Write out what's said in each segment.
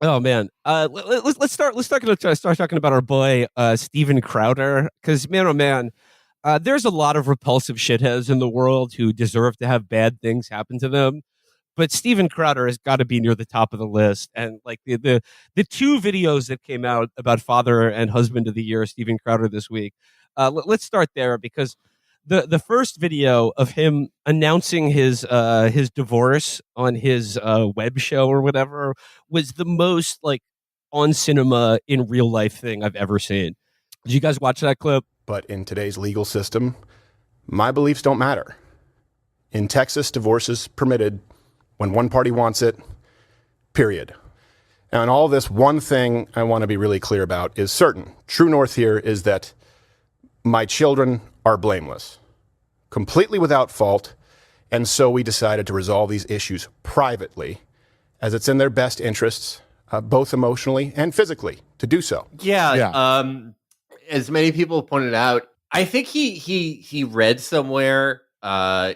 Oh man, let's start talking about our boy Steven Crowder, because man, oh man, there's a lot of repulsive shitheads in the world who deserve to have bad things happen to them. But Steven Crowder has got to be near the top of the list. And like the two videos that came out about Father and Husband of the Year, Steven Crowder this week. Let's start there because the first video of him announcing his divorce on his web show or whatever was the most like on cinema in real life thing I've ever seen. Did you guys watch that clip? But in today's legal system, my beliefs don't matter. In Texas, divorce is permitted when one party wants it, period. And all this, one thing I want to be really clear about is certain. True north here is that my children are blameless, completely without fault, and so we decided to resolve these issues privately, as it's in their best interests, both emotionally and physically, to do so. Yeah. As many people have pointed out, I think he read somewhere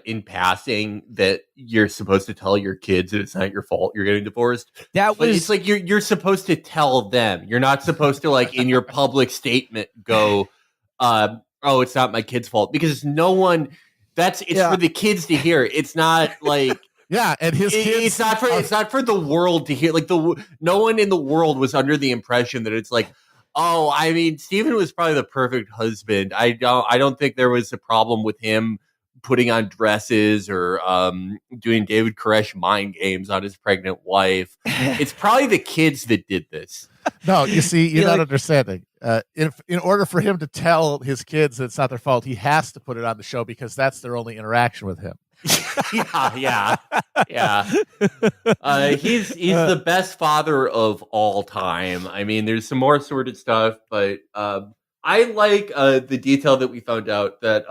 in passing that you're supposed to tell your kids that it's not your fault you're getting divorced. But it's like you're supposed to tell them. You're not supposed to like in your public statement go, oh, it's not my kid's fault, because no one. It's for the kids to hear. It's not like. Yeah, and his kids. It's not for the world to hear. Like no one in the world was under the impression that it's like, oh, I mean, Stephen was probably the perfect husband. I don't think there was a problem with him putting on dresses or doing David Koresh mind games on his pregnant wife. It's probably the kids that did this. No, you see, you're not understanding. In order for him to tell his kids that it's not their fault, he has to put it on the show because that's their only interaction with him. yeah. He's the best father of all time. I mean, there's some more sordid stuff, but I like the detail that we found out that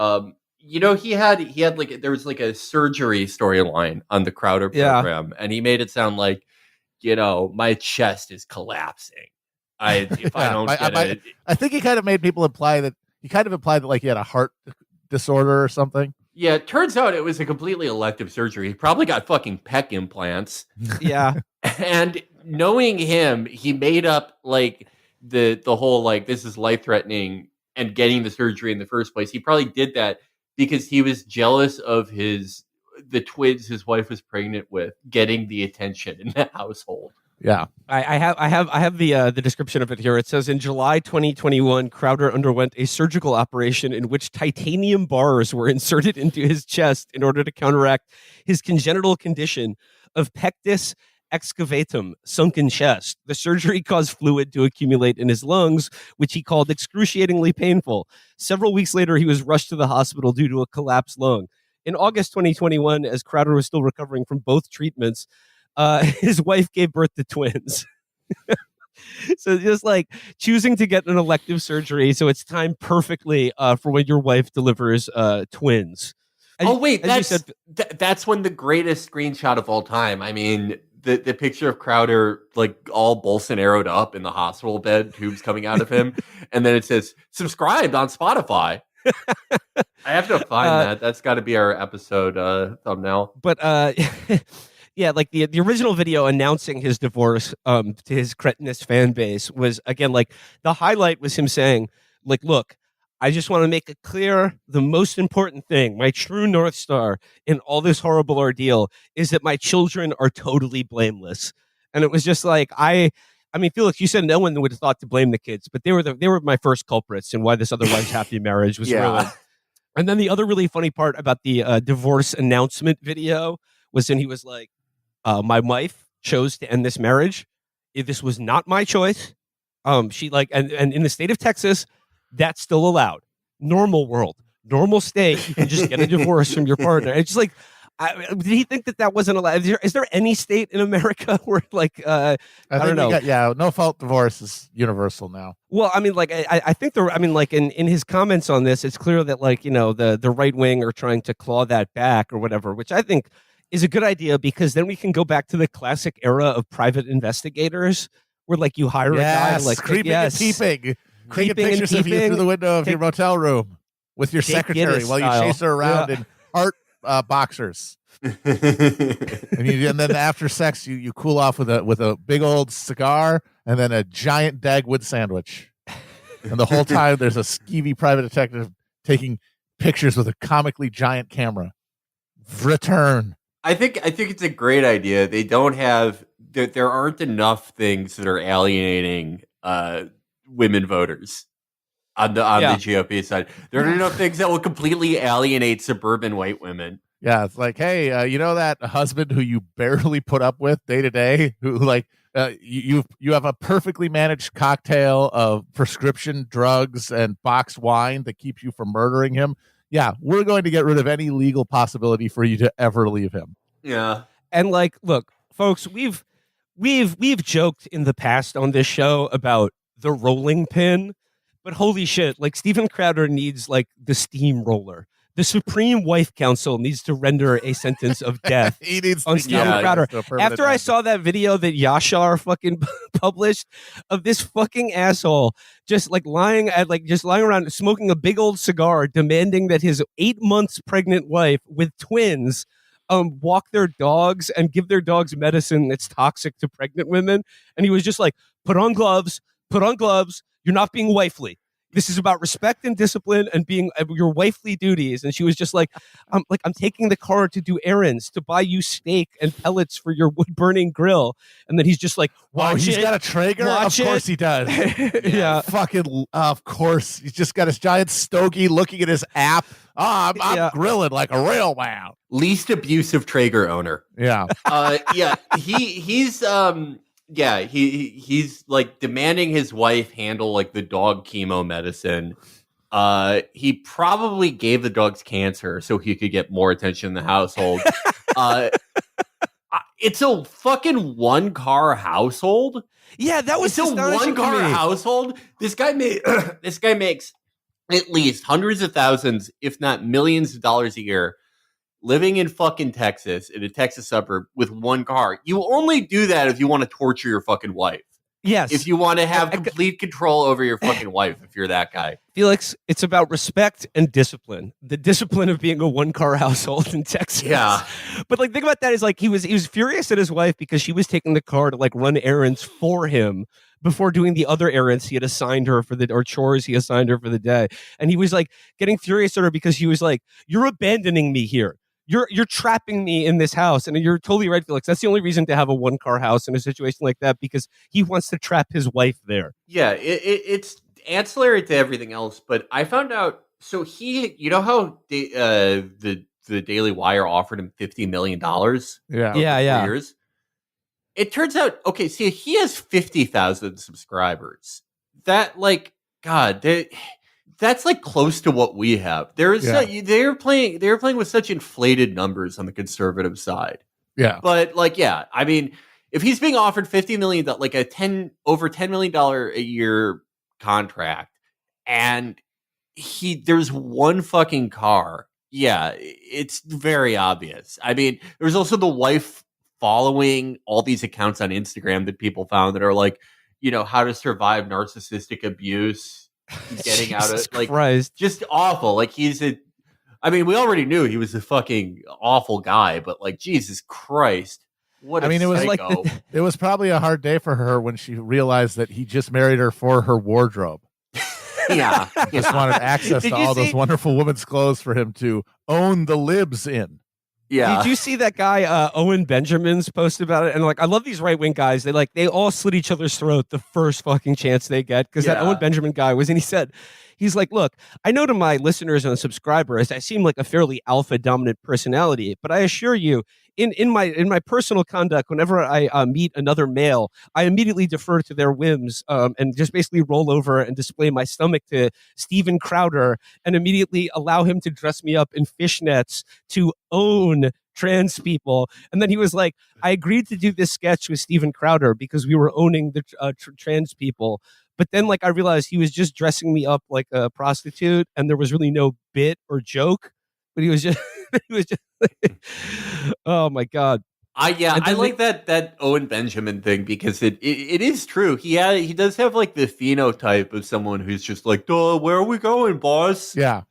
he had like there was like a surgery storyline on the Crowder program, and he made it sound like my chest is collapsing. I think he kind of made people imply that like he had a heart disorder or something. Yeah, it turns out it was a completely elective surgery. He probably got fucking pec implants. Yeah. And knowing him, he made up like the whole like this is life-threatening and getting the surgery in the first place. He probably did that because he was jealous of the twins his wife was pregnant with getting the attention in the household. Yeah. I have the description of it here. It says in July 2021, Crowder underwent a surgical operation in which titanium bars were inserted into his chest in order to counteract his congenital condition of pectus excavatum, sunken chest. The surgery caused fluid to accumulate in his lungs, which he called excruciatingly painful. Several weeks later, he was rushed to the hospital due to a collapsed lung. In August 2021, as Crowder was still recovering from both treatments, his wife gave birth to twins. So just like choosing to get an elective surgery, so it's timed perfectly for when your wife delivers twins. That's when the greatest screenshot of all time. I mean, the picture of Crowder like all Bolsonaro'd up in the hospital bed, tubes coming out of him, and then it says subscribed on Spotify. I have to find that. That's got to be our episode thumbnail. But yeah, like the original video announcing his divorce to his cretinous fan base was, again, like the highlight was him saying, like, look, I just want to make it clear the most important thing, my true North Star in all this horrible ordeal is that my children are totally blameless. And it was just like, I mean, Felix, you said no one would have thought to blame the kids, but they were my first culprits in why this otherwise happy marriage was ruined. And then the other really funny part about the divorce announcement video was when he was like, my wife chose to end this marriage. This was not my choice. She like, and in the state of Texas, that's still allowed. Normal world, normal state, you can just get a divorce from your partner. It's just like, did he think that wasn't allowed? Is there any state in America where like, I don't know. No fault divorce is universal now. Well, I mean, like, I think like in his comments on this, it's clear that like, the right wing are trying to claw that back or whatever, which I think is a good idea because then we can go back to the classic era of private investigators where like you hire a guy like creeping and peeping. Taking pictures of you through the window of your motel room with your secretary while you chase her around in art boxers. And then after sex, you cool off with a big old cigar and then a giant Dagwood sandwich. And the whole time there's a skeevy private detective taking pictures with a comically giant camera. Return. I think it's a great idea. They don't have there aren't enough things that are alienating women voters on the GOP side. There aren't enough things that will completely alienate suburban white women. Yeah, it's like, hey, you know that husband who you barely put up with day to day, who like you have a perfectly managed cocktail of prescription drugs and boxed wine that keeps you from murdering him. Yeah, we're going to get rid of any legal possibility for you to ever leave him. Yeah. And like, look, folks, we've joked in the past on this show about the rolling pin, but holy shit, like Steven Crowder needs like the steamroller. The Supreme Wife Council needs to render a sentence of death He needs on Steven Crowder. After I saw that video that Yashar fucking published of this fucking asshole just lying around smoking a big old cigar, demanding that his 8 months pregnant wife with twins walk their dogs and give their dogs medicine that's toxic to pregnant women. And he was just like, put on gloves. You're not being wifely. This is about respect and discipline and being your wifely duties. And she was just like, I'm taking the car to do errands, to buy you steak and pellets for your wood burning grill. And then he's just like, he's got a Traeger? Of course he does. Yeah. Fucking, of course. He's just got his giant stogie looking at his app. I'm grilling like a real man. Least abusive Traeger owner. Yeah. He's like demanding his wife handle like the dog chemo medicine. He probably gave the dogs cancer so he could get more attention in the household. It's a fucking 1-car household. Yeah, that was a 1-car household. This guy makes at least hundreds of thousands, if not millions of dollars a year, living in fucking Texas, in a Texas suburb with 1 car. You only do that if you want to torture your fucking wife. Yes. If you want to have complete control over your fucking wife, if you're that guy. Felix, it's about respect and discipline. The discipline of being a 1-car household in Texas. Yeah. But like, think about that is like, he was furious at his wife because she was taking the car to like run errands for him before doing the other errands he had assigned her or chores he assigned her for the day. And he was like getting furious at her because he was like, you're abandoning me here. You're trapping me in this house. And you're totally right, Felix. That's the only reason to have a 1-car house in a situation like that, because he wants to trap his wife there. Yeah, it's ancillary to everything else. But I found out, so you know how the Daily Wire offered him $50 million? Yeah. Years? It turns out, okay, see, he has 50,000 subscribers. That, like, God, that's like close to what we have. They're playing with such inflated numbers on the conservative side. Yeah. But like, yeah, I mean, if he's being offered $50 million, like over $10 million a year contract, and there's 1 fucking car, yeah, it's very obvious. I mean, there's also the wife following all these accounts on Instagram that people found that are like, you know, how to survive narcissistic abuse. Getting out of like Christ. Just awful. Like we already knew he was a fucking awful guy, but like Jesus Christ, what? It was psycho. It was probably a hard day for her when she realized that he just married her for her wardrobe. Yeah, just wanted access to all those wonderful women's clothes for him to own the libs in. Yeah. Did you see that guy Owen Benjamin's post about it? And like, I love these right wing guys. They all slit each other's throat the first fucking chance they get, because that Owen Benjamin guy and he said, he's like, look, I know to my listeners and subscribers, I seem like a fairly alpha dominant personality, but I assure you, in my personal conduct, whenever I meet another male, I immediately defer to their whims and just basically roll over and display my stomach to Steven Crowder and immediately allow him to dress me up in fishnets to own trans people. And then he was like, I agreed to do this sketch with Steven Crowder because we were owning the trans people. But then, like, I realized he was just dressing me up like a prostitute, and there was really no bit or joke. But he was just, oh my God. I like that Owen Benjamin thing, because it is true. He does have like the phenotype of someone who's just like, duh, where are we going, boss? Yeah.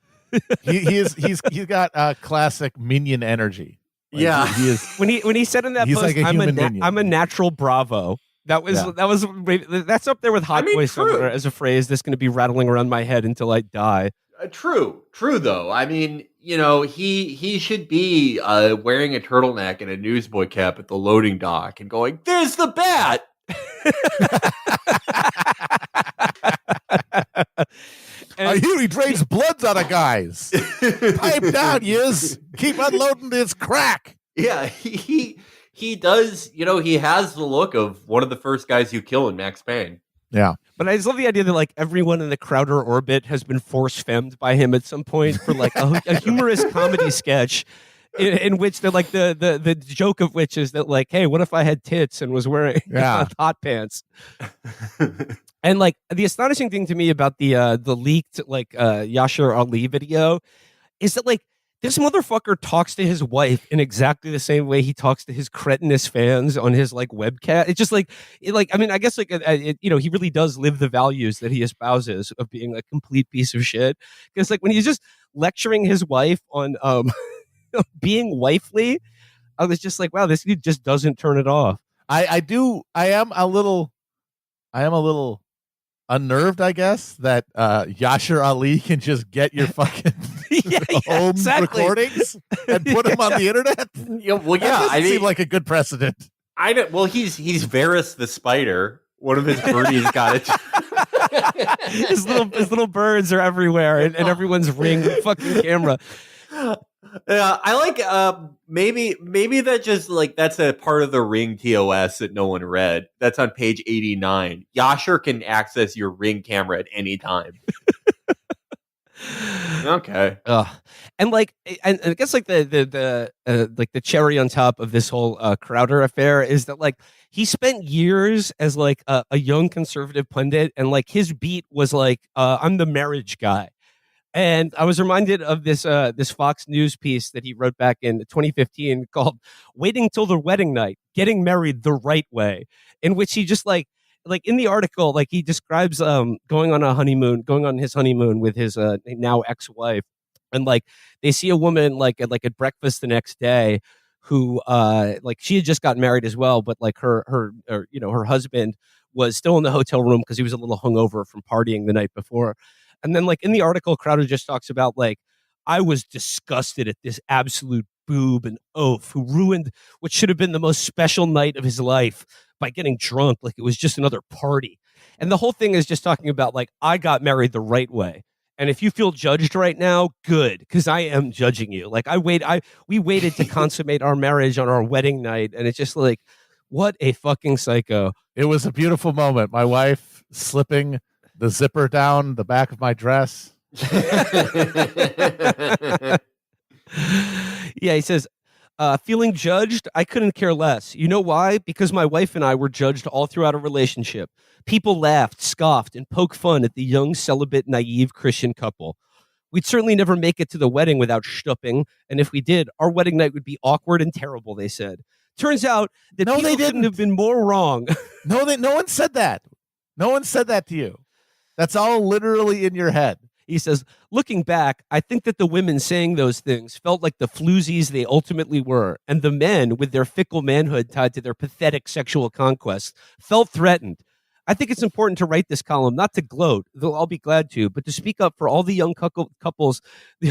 He's got classic minion energy. Like, Yeah. he is. when he said in that He's post, like a human minion. I'm a natural Bravo. That's up there with hot boy true. summer as a phrase that's going to be rattling around my head until I die. True though. I mean, he should be wearing a turtleneck and a newsboy cap at the loading dock and going, "There's the bat." I hear he drains bloods out of guys. Pipe down, yous. Keep unloading this crack. Yeah, he does. He has the look of one of the first guys you kill in Max Payne. Yeah. But I just love the idea that like everyone in the Crowder orbit has been force femmed by him at some point for like a humorous comedy sketch in which they're like the joke of which is that like, hey, what if I had tits and was wearing hot pants? And like the astonishing thing to me about the leaked like Yashar Ali video is that like this motherfucker talks to his wife in exactly the same way he talks to his cretinous fans on his like webcast. It's just like I mean, I guess like he really does live the values that he espouses of being a complete piece of shit. Because like when he's just lecturing his wife on being wifely, I was just like, wow, this dude just doesn't turn it off. I am a little unnerved, I guess, that Yashar Ali can just get your fucking home recordings and put them on the internet. That seem like a good precedent. I don't. Well, he's Varys the spider. One of his birdies got it. his little birds are everywhere, and everyone's ring fucking camera. Yeah, I like maybe that just like that's a part of the Ring TOS that no one read. That's on page 89. Yashar can access your Ring camera at any time. Okay. And like, and I guess like the like the cherry on top of this whole Crowder affair is that like he spent years as like a young conservative pundit, and like his beat was like I'm the marriage guy. And I was reminded of this Fox News piece that he wrote back in 2015 called "Waiting Till the Wedding Night: Getting Married the Right Way," in which he just like in the article, like he describes going on his honeymoon with his now ex-wife, and like they see a woman like at breakfast the next day who like she had just gotten married as well, but like her husband was still in the hotel room because he was a little hungover from partying the night before. And then like in the article, Crowder just talks about like, I was disgusted at this absolute boob and oaf who ruined what should have been the most special night of his life by getting drunk like it was just another party. And the whole thing is just talking about like, I got married the right way. And if you feel judged right now, good, because I am judging you. Like we waited to consummate our marriage on our wedding night, and it's just like, what a fucking psycho. It was a beautiful moment. My wife slipping the zipper down the back of my dress. Yeah, he says, feeling judged, I couldn't care less. You know why? Because my wife and I were judged all throughout our relationship. People laughed, scoffed, and poked fun at the young, celibate, naive Christian couple. We'd certainly never make it to the wedding without shtupping, and if we did, our wedding night would be awkward and terrible, they said. Turns out that people couldn't have been more wrong. No one said that. No one said that to you. That's all literally in your head. He says, looking back, I think that the women saying those things felt like the floozies they ultimately were, and the men, with their fickle manhood tied to their pathetic sexual conquests, felt threatened. I think it's important to write this column, not to gloat, though I'll be glad to, but to speak up for all the young couples,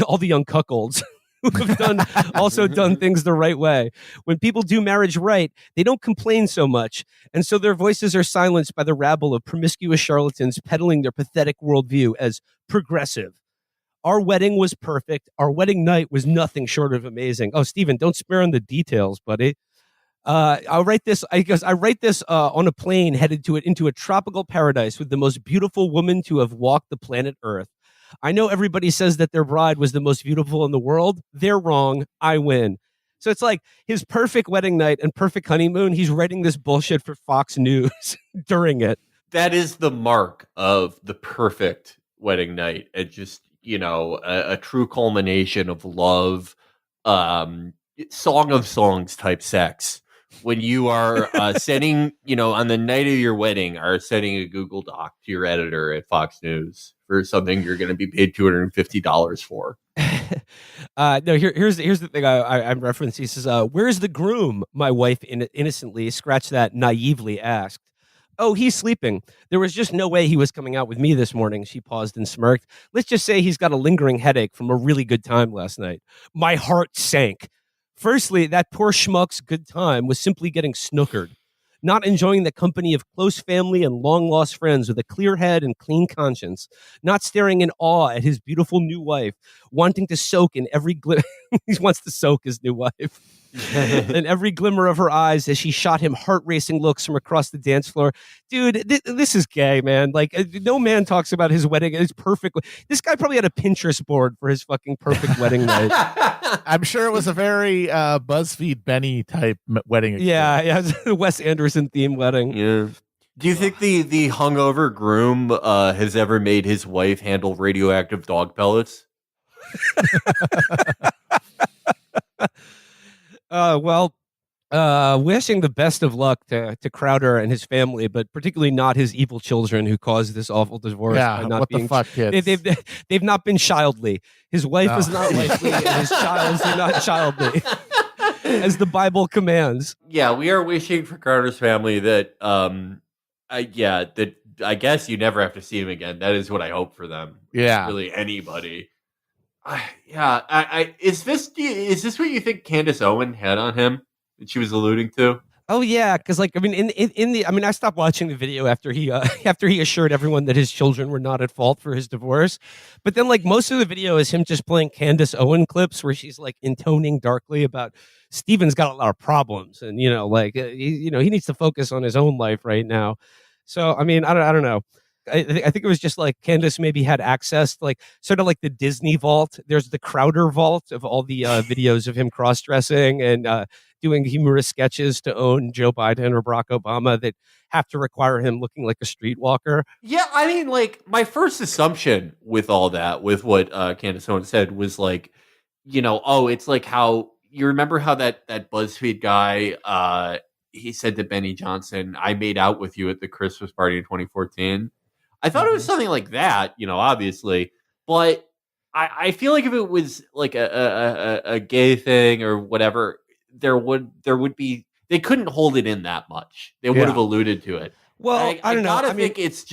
all the young cuckolds who have also done things the right way. When people do marriage right, they don't complain so much, and so their voices are silenced by the rabble of promiscuous charlatans peddling their pathetic worldview as progressive. Our wedding was perfect. Our wedding night was nothing short of amazing. Oh, Stephen, don't spare on the details, buddy. I write this on a plane headed into a tropical paradise with the most beautiful woman to have walked the planet Earth. I know everybody says that their bride was the most beautiful in the world. They're wrong. I win. So it's like his perfect wedding night and perfect honeymoon. He's writing this bullshit for Fox News during it. That is the mark of the perfect wedding night. It just, a true culmination of love, Song of Songs type sex. When you are sending, on the night of your wedding, are sending a Google Doc to your editor at Fox News for something you're going to be paid $250 for. No, here's the thing I'm referencing. He says, "Where's the groom?" My wife innocently, scratch that, naively asked. "Oh, he's sleeping. There was just no way he was coming out with me this morning." She paused and smirked. "Let's just say he's got a lingering headache from a really good time last night." My heart sank. Firstly, that poor schmuck's good time was simply getting snookered, not enjoying the company of close family and long lost friends with a clear head and clean conscience, not staring in awe at his beautiful new wife, wanting to soak in every he wants to soak his new wife. And every glimmer of her eyes as she shot him heart-racing looks from across the dance floor. Dude, this is gay, man. Like, no man talks about his wedding. It's perfect. This guy probably had a Pinterest board for his fucking perfect wedding night. I'm sure it was a very BuzzFeed Benny type wedding experience. Yeah, the Wes Anderson themed wedding. Yeah. Do you think the hungover groom has ever made his wife handle radioactive dog pellets? Wishing the best of luck to Crowder and his family, but particularly not his evil children who caused this awful divorce. Yeah, by not what being, the fuck, kids? They've not been childly. His wife is not wifely, and his childs are not childly, as the Bible commands. Yeah, we are wishing for Crowder's family that, that I guess you never have to see him again. That is what I hope for them. Yeah, really anybody. Is this what you think Candace Owen had on him that she was alluding to? Oh yeah, because like I mean, I stopped watching the video after he after he assured everyone that his children were not at fault for his divorce, but then like most of the video is him just playing Candace Owen clips where she's like intoning darkly about Steven's got a lot of problems and he needs to focus on his own life right now. So I mean, I don't know. I think it was just like Candace maybe had access to like sort of like the Disney vault. There's the Crowder vault of all the videos of him cross-dressing and doing humorous sketches to own Joe Biden or Barack Obama that have to require him looking like a streetwalker. Yeah, I mean, like my first assumption with all that, with what Candace Owen said, was like, it's like how you remember how that BuzzFeed guy he said to Benny Johnson, "I made out with you at the Christmas party in 2014." I thought it was something like that, obviously, but I feel like if it was like a gay thing or whatever, there would be, they couldn't hold it in that much. They would have alluded to it. Well, I don't know. I think it's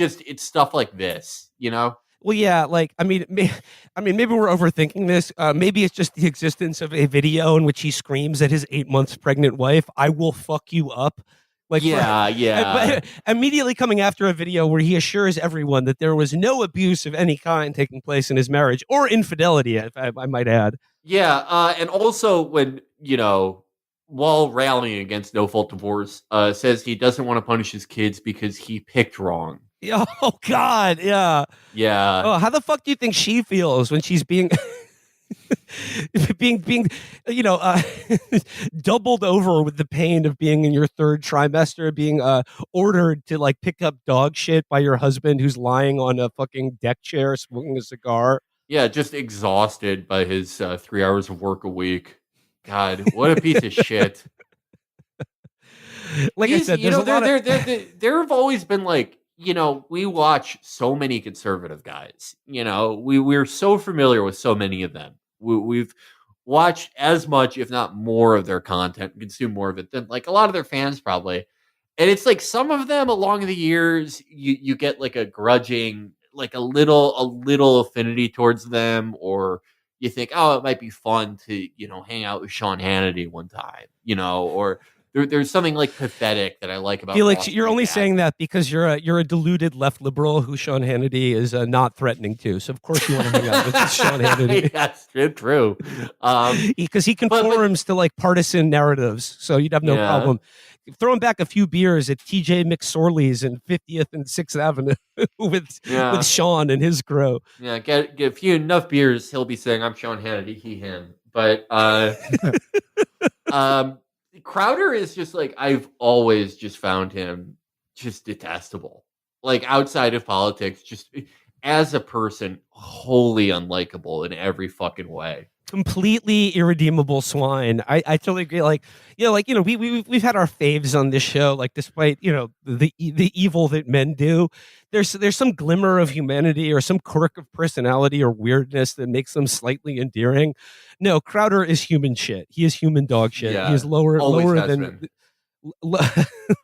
stuff like this, Well, yeah, like I mean, maybe we're overthinking this. Maybe it's just the existence of a video in which he screams at his 8 months pregnant wife, "I will fuck you up." Like, but immediately coming after a video where he assures everyone that there was no abuse of any kind taking place in his marriage or infidelity, if I might add. Yeah, and also when while rallying against no fault divorce, says he doesn't want to punish his kids because he picked wrong. Oh God, yeah. Oh, how the fuck do you think she feels when she's being being doubled over with the pain of being in your third trimester, being ordered to like pick up dog shit by your husband who's lying on a fucking deck chair smoking a cigar? Yeah, just exhausted by his 3 hours of work a week. God, what a piece of shit. Like I said, there have always been like, we watch so many conservative guys. We're so familiar with so many of them. We've watched as much, if not more, of their content, consume more of it than like a lot of their fans probably. And it's like some of them along the years, you get like a grudging, like a little affinity towards them, or you think, oh, it might be fun to hang out with Sean Hannity one time, or there's something like pathetic that I like about Felix. You're only saying that because you're a deluded left liberal who Sean Hannity is not threatening to. So of course you want to hang out with Sean Hannity. That's true. Because he conforms to like partisan narratives. So you'd have no problem throwing back a few beers at TJ McSorley's in 50th and 6th Avenue with Sean and his crew. Yeah, get a few enough beers, he'll be saying, "I'm Sean Hannity, he, him." But Crowder is just like, I've always just found him just detestable. Like outside of politics, just as a person, wholly unlikable in every fucking way. completely irredeemable swine. I totally agree. Like, we've had our faves on this show. Like, despite the evil that men do, there's some glimmer of humanity or some quirk of personality or weirdness that makes them slightly endearing. No, Crowder is human shit. He is human dog shit. Yeah, He is lower than been.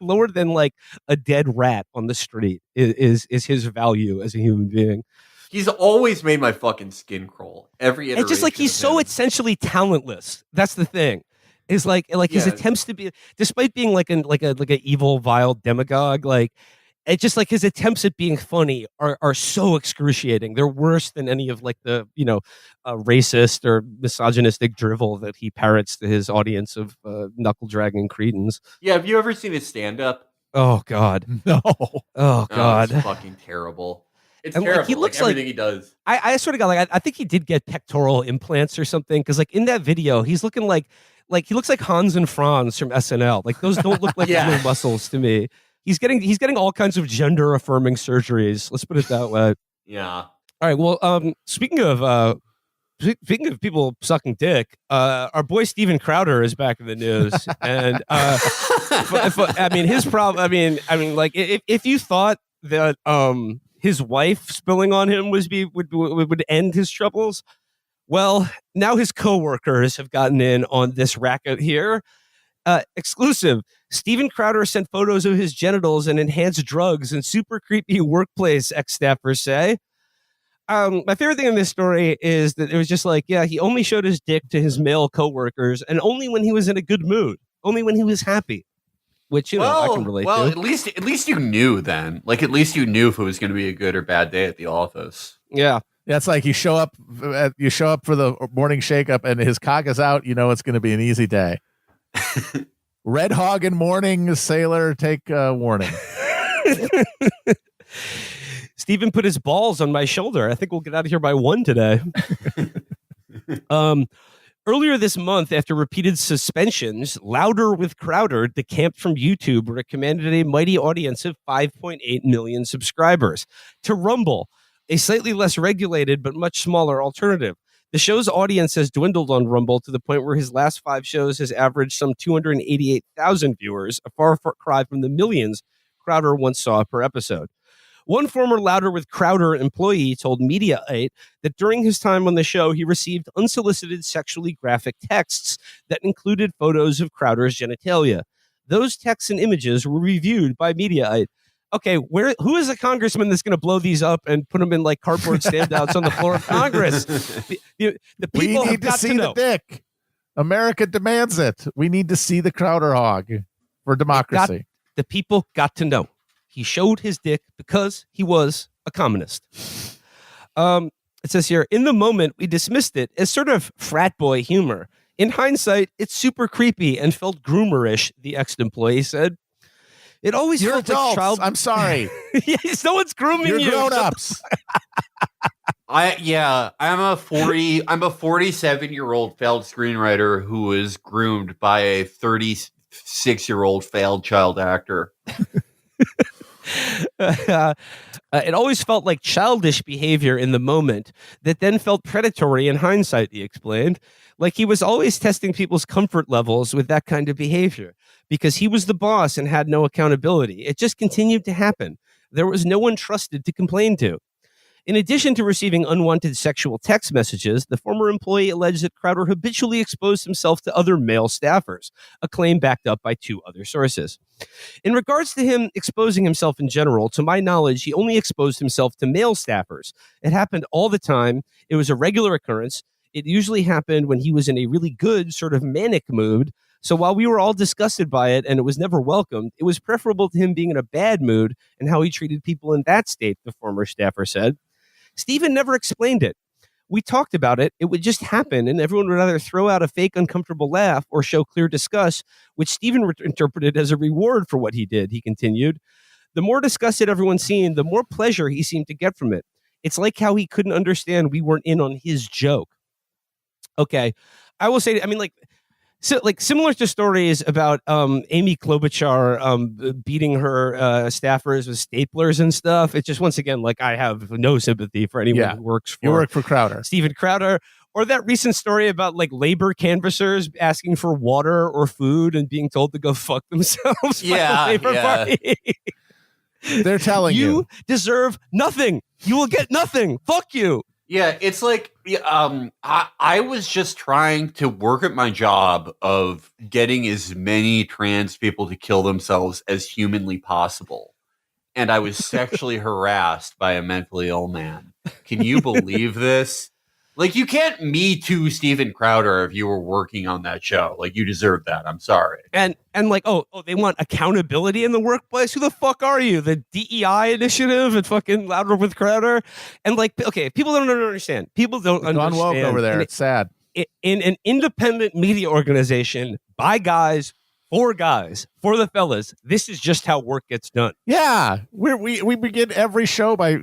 lower than like a dead rat on the street is his value as a human being. He's always made my fucking skin crawl. Every iteration. It's just like he's so essentially talentless. That's the thing. Is like his attempts to be, despite being like an evil, vile demagogue, like it's just like his attempts at being funny are so excruciating. They're worse than any of like the racist or misogynistic drivel that he parrots to his audience of knuckle dragging cretins. Yeah, have you ever seen his stand up? Oh God, no. Oh God, it's fucking terrible. It's and, terrible. Like, he looks like everything he does. I sort of got like I think he did get pectoral implants or something, because like in that video he's looking like he looks like Hans and Franz from SNL. Like those don't look like real muscles to me. He's getting all kinds of gender affirming surgeries. Let's put it that way. Yeah. All right. Well, speaking of people sucking dick, our boy Steven Crowder is back in the news, and I mean his problem. I mean, like if you thought that his wife spilling on him would end his troubles, well, now his coworkers have gotten in on this racket here. Exclusive. Steven Crowder sent photos of his genitals and enhanced drugs in super creepy workplace, ex-staffers say. My favorite thing in this story is that it was just like, he only showed his dick to his male coworkers, and only when he was in a good mood, only when he was happy. Which I can relate to. Well, at least you knew then. Like, at least you knew if it was going to be a good or bad day at the office. Yeah. That's like you show up for the morning shakeup and his cock is out. You know it's going to be an easy day. Red hog in morning, sailor, take warning. Steven put his balls on my shoulder. I think we'll get out of here by 1 today. Earlier this month, after repeated suspensions, Louder with Crowder decamped from YouTube, where it commanded a mighty audience of 5.8 million subscribers, to Rumble, a slightly less regulated but much smaller alternative. The show's audience has dwindled on Rumble to the point where his last 5 shows has averaged some 288,000 viewers, a far cry from the millions Crowder once saw per episode. One former Louder with Crowder employee told Mediaite that during his time on the show, he received unsolicited sexually graphic texts that included photos of Crowder's genitalia. Those texts and images were reviewed by Mediaite. Okay, who is a congressman that's going to blow these up and put them in like cardboard standouts on the floor of Congress? The people we need to see the dick. America demands it. We need to see the Crowder hog for democracy. The people got to know. He showed his dick because he was a communist. It says here, in the moment, we dismissed it as sort of frat boy humor. In hindsight, it's super creepy and felt groomerish, the ex-employee said. It always You're felt adults. like child. I'm sorry. Yes, no one's grooming You're you. grown-ups. I'm a 47-year-old failed screenwriter who was groomed by a 36-year-old failed child actor. It always felt like childish behavior in the moment that then felt predatory in hindsight, he explained. Like he was always testing people's comfort levels with that kind of behavior because he was the boss and had no accountability. It just continued to happen. There was no one trusted to complain to. In addition to receiving unwanted sexual text messages, the former employee alleged that Crowder habitually exposed himself to other male staffers, a claim backed up by 2 other sources. In regards to him exposing himself in general, to my knowledge, he only exposed himself to male staffers. It happened all the time. It was a regular occurrence. It usually happened when he was in a really good sort of manic mood. So while we were all disgusted by it and it was never welcomed, it was preferable to him being in a bad mood and how he treated people in that state, the former staffer said. Steven never explained it. We talked about it. It would just happen, and everyone would either throw out a fake uncomfortable laugh or show clear disgust, which Steven interpreted as a reward for what he did, he continued. The more disgusted everyone seemed, the more pleasure he seemed to get from it. It's like how he couldn't understand we weren't in on his joke. Okay, I will say, I mean, so, similar to stories about Amy Klobuchar beating her staffers with staplers and stuff. It's just, once again, like I have no sympathy for anyone who works for. You work for Crowder. Steven Crowder, Or that recent story about like labor canvassers asking for water or food and being told to go fuck themselves by the Labor Party. They're telling you deserve nothing. You will get nothing. Fuck you. Yeah, it's like I was just trying to work at my job of getting as many trans people to kill themselves as humanly possible. And I was sexually harassed by a mentally ill man. Can you believe this? Like, you can't Me Too Steven Crowder if you were working on that show. Like, you deserve that. I'm sorry. And like, oh, they want accountability in the workplace. Who the fuck are you? The DEI initiative and fucking Louder with Crowder. And like, okay, people don't understand. People don't understand. Gone woke over there. It's sad. In an independent media organization, by guys, for the fellas, this is just how work gets done. Yeah, we begin every show by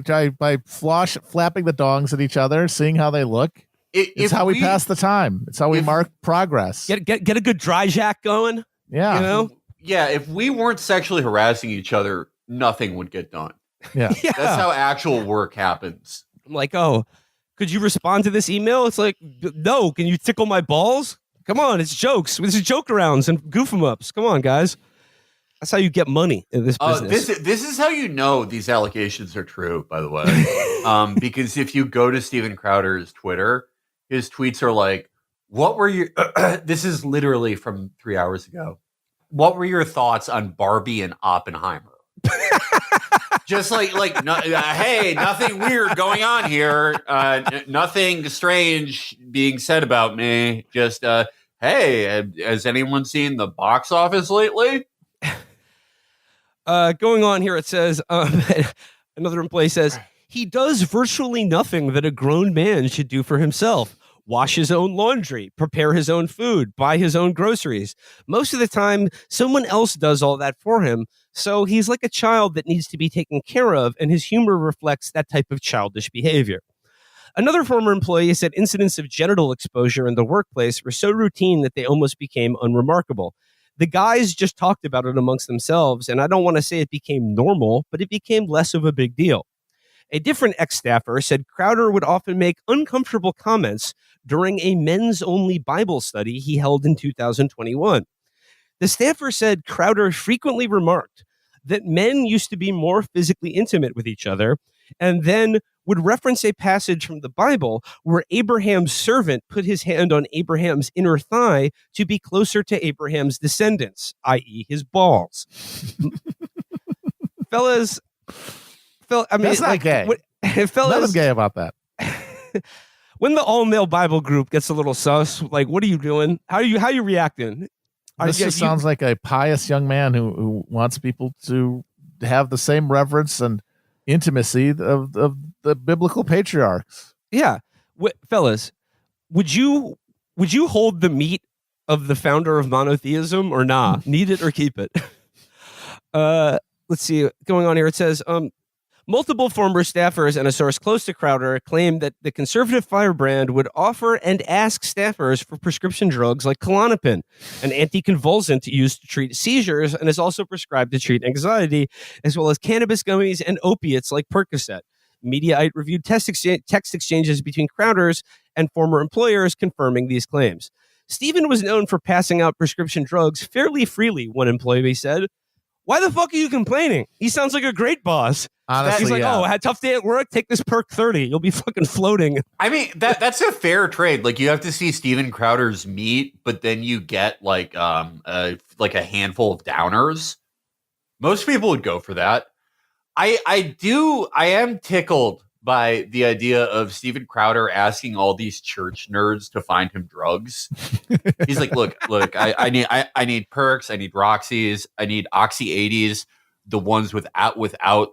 flapping the dongs at each other, seeing how they look. It's how we pass the time. It's how we mark progress. Get a good dry jack going. Yeah, you know. Yeah, if we weren't sexually harassing each other, nothing would get done. Yeah, That's how actual work happens. I'm like, oh, could you respond to this email? It's like, no. Can you tickle my balls? Come on, it's jokes. This is joke arounds and goof 'em ups. Come on, guys. That's how you get money in this business. This is how you know these allegations are true, by the way. Because if you go to Steven Crowder's Twitter, his tweets are like, what were your this is literally from 3 hours ago. What were your thoughts on Barbie and Oppenheimer? Just like no, hey, nothing weird going on here. Nothing strange being said about me. Just hey, has anyone seen the box office lately? Going on here, it says, another employee says, he does virtually nothing that a grown man should do for himself. Wash his own laundry, prepare his own food, buy his own groceries. Most of the time, someone else does all that for him. So he's like a child that needs to be taken care of, and his humor reflects that type of childish behavior. Another former employee said incidents of genital exposure in the workplace were so routine that they almost became unremarkable. The guys just talked about it amongst themselves, and I don't want to say it became normal, but it became less of a big deal. A different ex-staffer said Crowder would often make uncomfortable comments during a men's-only Bible study he held in 2021. The staffer said Crowder frequently remarked that men used to be more physically intimate with each other, and then would reference a passage from the Bible where Abraham's servant put his hand on Abraham's inner thigh to be closer to Abraham's descendants, i.e. his balls. Fellas, I mean, that's not like, gay. Fellas, nothing gay about that. When the all-male Bible group gets a little sus, like, what are you doing? How you reacting? This just sounds like a pious young man who wants people to have the same reverence and intimacy of the biblical patriarchs. Yeah, fellas, would you hold the meat of the founder of monotheism or nah? Need it or keep it? Let's see. Going on here, it says multiple former staffers and a source close to Crowder claimed that the conservative firebrand would offer and ask staffers for prescription drugs like Klonopin, an anticonvulsant used to treat seizures and is also prescribed to treat anxiety, as well as cannabis gummies and opiates like Percocet. Mediaite reviewed text exchanges between Crowder's and former employers confirming these claims. Stephen was known for passing out prescription drugs fairly freely, one employee said. Why the fuck are you complaining? He sounds like a great boss. Honestly, he's like, oh, I had a tough day at work. Take this perk 30. You'll be fucking floating. I mean, that's a fair trade. Like, you have to see Steven Crowder's meat, but then you get like a handful of downers. Most people would go for that. I am tickled by the idea of Steven Crowder asking all these church nerds to find him drugs. He's like, look, I need perks, I need Roxys, I need Oxy 80s, the ones without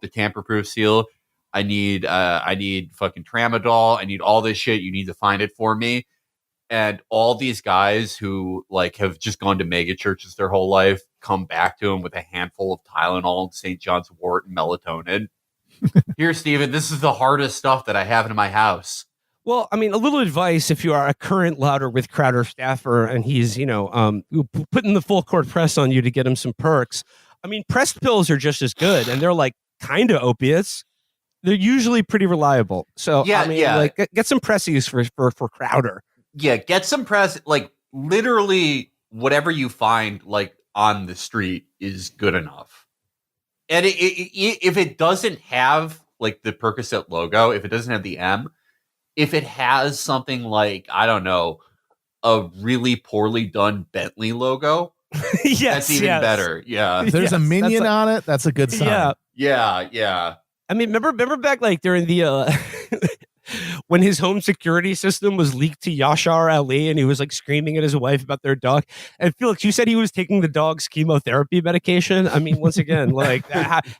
the tamper-proof seal. I need fucking tramadol. I need all this shit. You need to find it for me. And all these guys who like have just gone to mega churches their whole life come back to him with a handful of Tylenol, St. John's wort, and melatonin. Here, Steven, this is the hardest stuff that I have in my house. Well, I mean, a little advice if you are a current Louder with Crowder staffer and he's, putting the full court press on you to get him some perks. I mean, pressed pills are just as good, and they're like kind of opiates. they're usually pretty reliable. So Yeah, I mean, yeah. like get some pressies for Crowder. Yeah, get some press. Like literally, whatever you find like on the street is good enough. And if it doesn't have like the Percocet logo, if it doesn't have the M, if it has something like, I don't know, a really poorly done Bentley logo, Yes, that's even better. Yeah, If there's a Yes, minion that's on it, that's a good sign. Yeah. yeah. I mean, remember back like during the when his home security system was leaked to Yashar Ali and he was like screaming at his wife about their dog. And Felix, you said he was taking the dog's chemotherapy medication. I mean, once again, like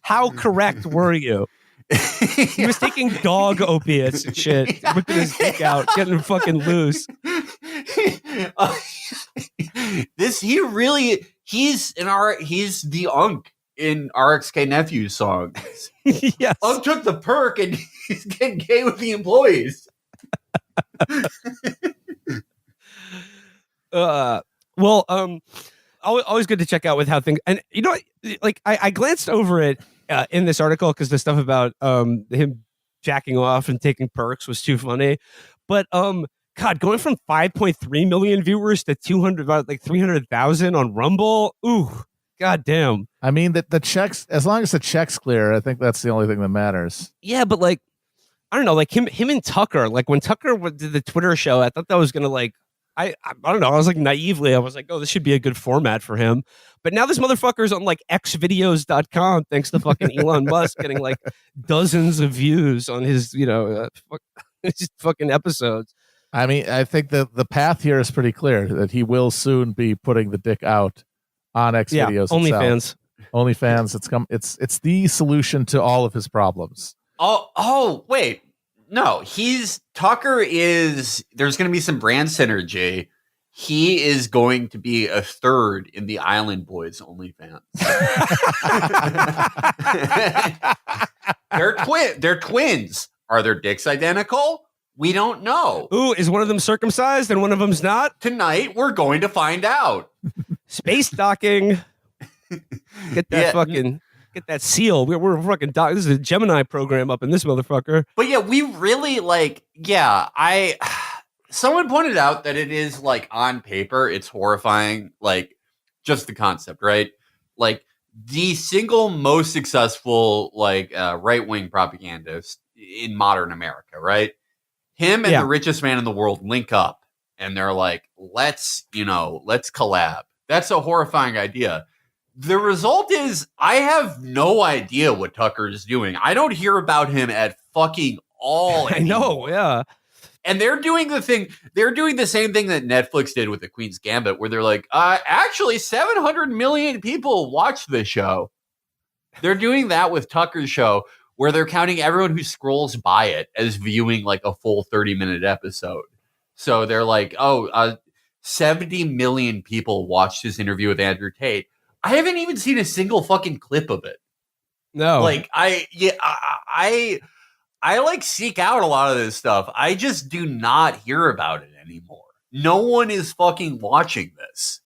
how correct were you? He was taking dog opiates and shit, whipping his dick out, getting him fucking loose. He's the Unk in RXK Nephew's song. Yes. Unk took the perk and he's getting gay with the employees. Always good to check out with how things, and you know, like I glanced over it in this article because the stuff about him jacking off and taking perks was too funny, but God, going from 5.3 million viewers to 200, about like 300,000 on Rumble, ooh, god damn. I mean, the checks, as long as the check's clear, I think that's the only thing that matters. Yeah, but like, I don't know, like him and Tucker, like when Tucker did the Twitter show, I thought that was gonna like, I don't know, I was like naively, I was like, oh, this should be a good format for him. But now this motherfucker's on like xvideos.com thanks to fucking Elon Musk getting like dozens of views on his, his fucking episodes. I mean, I think the path here is pretty clear that he will soon be putting the dick out on xvideos. OnlyFans. It's the solution to all of his problems. Oh, wait. No, there's going to be some brand synergy. He is going to be a third in the Island Boys OnlyFans. They're twins. Are their dicks identical? We don't know. Ooh, is one of them circumcised and one of them's not? Tonight, we're going to find out. Space docking. Get that get that seal. We're fucking this is a Gemini program up in this motherfucker. But yeah, we really someone pointed out that it is like on paper, it's horrifying. Like just the concept, right? Like the single most successful right-wing propagandist in modern America, right? Him and the richest man in the world link up and they're like, let's collab. That's a horrifying idea. The result is I have no idea what Tucker is doing. I don't hear about him at fucking all anymore. I know, yeah. And they're doing the same thing that Netflix did with The Queen's Gambit, where they're like, actually 700 million people watch this show. They're doing that with Tucker's show, where they're counting everyone who scrolls by it as viewing like a full 30-minute episode. So they're like, 70 million people watched his interview with Andrew Tate. I haven't even seen a single fucking clip of it. No. Like I like seek out a lot of this stuff. I just do not hear about it anymore. No one is fucking watching this.